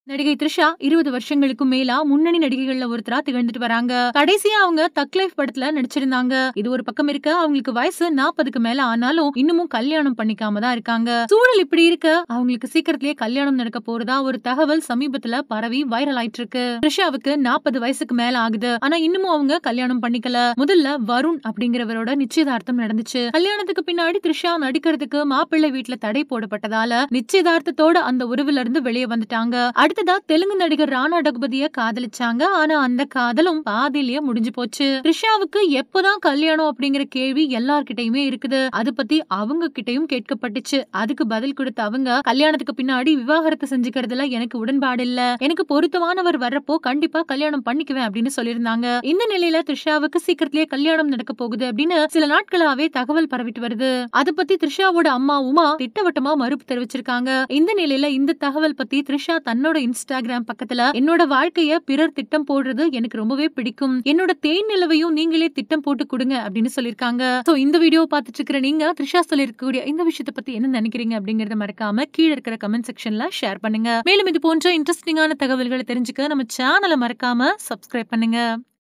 நடிகை த்ரிஷா 20 வருஷங்களுக்கும் மேலா முன்னணி நடிகைகள்ல ஒருத்தரா திகழ்ந்துட்டு வராங்க. கடைசியா அவங்க தக் லைஃப் படத்துல நடிச்சிருந்தாங்க. இது ஒரு பக்கம் இருக்க, அவங்களுக்கு வயசு 40க்கு மேல ஆனாலும் இன்னமும் கல்யாணம் பண்ணிக்காம தான் இருக்காங்க. சூழல் இப்படி இருக்க, அவங்களுக்கு சீக்கிரத்திலேயே கல்யாணம் நடக்க போறதா ஒரு தகவல் சமீபத்துல பரவி வைரல் ஆயிட்டு இருக்கு. த்ரிஷாவுக்கு 40 வயசுக்கு மேல ஆகுது. ஆனா இன்னமும் அவங்க கல்யாணம் பண்ணிக்கல. முதல்ல வருண் அப்படிங்கிறவரோட நிச்சயதார்த்தம் நடந்துச்சு. கல்யாணத்துக்கு பின்னாடி த்ரிஷா நடிக்கிறதுக்கு மாப்பிள்ளை வீட்டுல தடை போடப்பட்டதால நிச்சயதார்த்தத்தோட அந்த உறவுல இருந்து வெளியே வந்துட்டாங்க. அடுத்ததா தெலுங்கு நடிகர் ராணா டகுபதிய காதலிச்சாங்க. ஆனா அந்த காதலும் பாதியிலேயே முடிஞ்சு போச்சு. த்ரிஷாவுக்கு எப்பதான் கல்யாணம் அப்படிங்கிற கேள்வி எல்லார்கிட்டயுமே இருக்குது. அது பத்தி அவங்க கிட்டயும் கேட்கப்பட்டுச்சு. அதுக்கு பதில் கொடுத்த அவங்க, கல்யாணத்துக்கு பின்னாடி விவாகரத்து செஞ்சுக்கிறதுல எனக்கு உடன்பாடு இல்ல. எனக்கு பொருத்தமானவர் வர்றப்போ கண்டிப்பா கல்யாணம் பண்ணிக்குவேன் அப்படின்னு சொல்லியிருந்தாங்க. இந்த நிலையில த்ரிஷாவுக்கு சீக்கிரத்திலேயே கல்யாணம் நடக்க போகுது அப்படின்னு சில நாட்களாவே தகவல் பரவிட்டு வருது. அது பத்தி த்ரிஷாவோட அம்மா உமா திட்டவட்டமா மறுப்பு தெரிவிச்சிருக்காங்க. இந்த நிலையில இந்த தகவல் பத்தி த்ரிஷா தன்னோட இன்ஸ்டாகிராம் பக்கத்துல, என்னோட வாழ்க்கைய பிறர் திட்டம் போடுறது எனக்கு ரொம்பவே பிடிக்கும். என்னோட தேன் நிலவையும் நீங்களே திட்டம் போட்டு கொடுங்க அப்படின்னு சொல்லிருக்காங்க. சோ இந்த வீடியோவை பார்த்துட்டு இருக்கிற நீங்க த்ரிஷா சொல்லிருக்கக்கூடிய இந்த விஷயத்தை பத்தி என்ன நினைக்கிறீங்க அப்படிங்கறத மறக்காம கீழே இருக்கிற கமெண்ட் செக்ஷன்ல ஷேர் பண்ணுங்க. மேலும் இது போன்ற இன்ட்ரெஸ்டிங்கான தகவல்களை தெரிஞ்சுக்க நம்ம சேனலை மறக்காம சப்ஸ்கிரைப் பண்ணுங்க.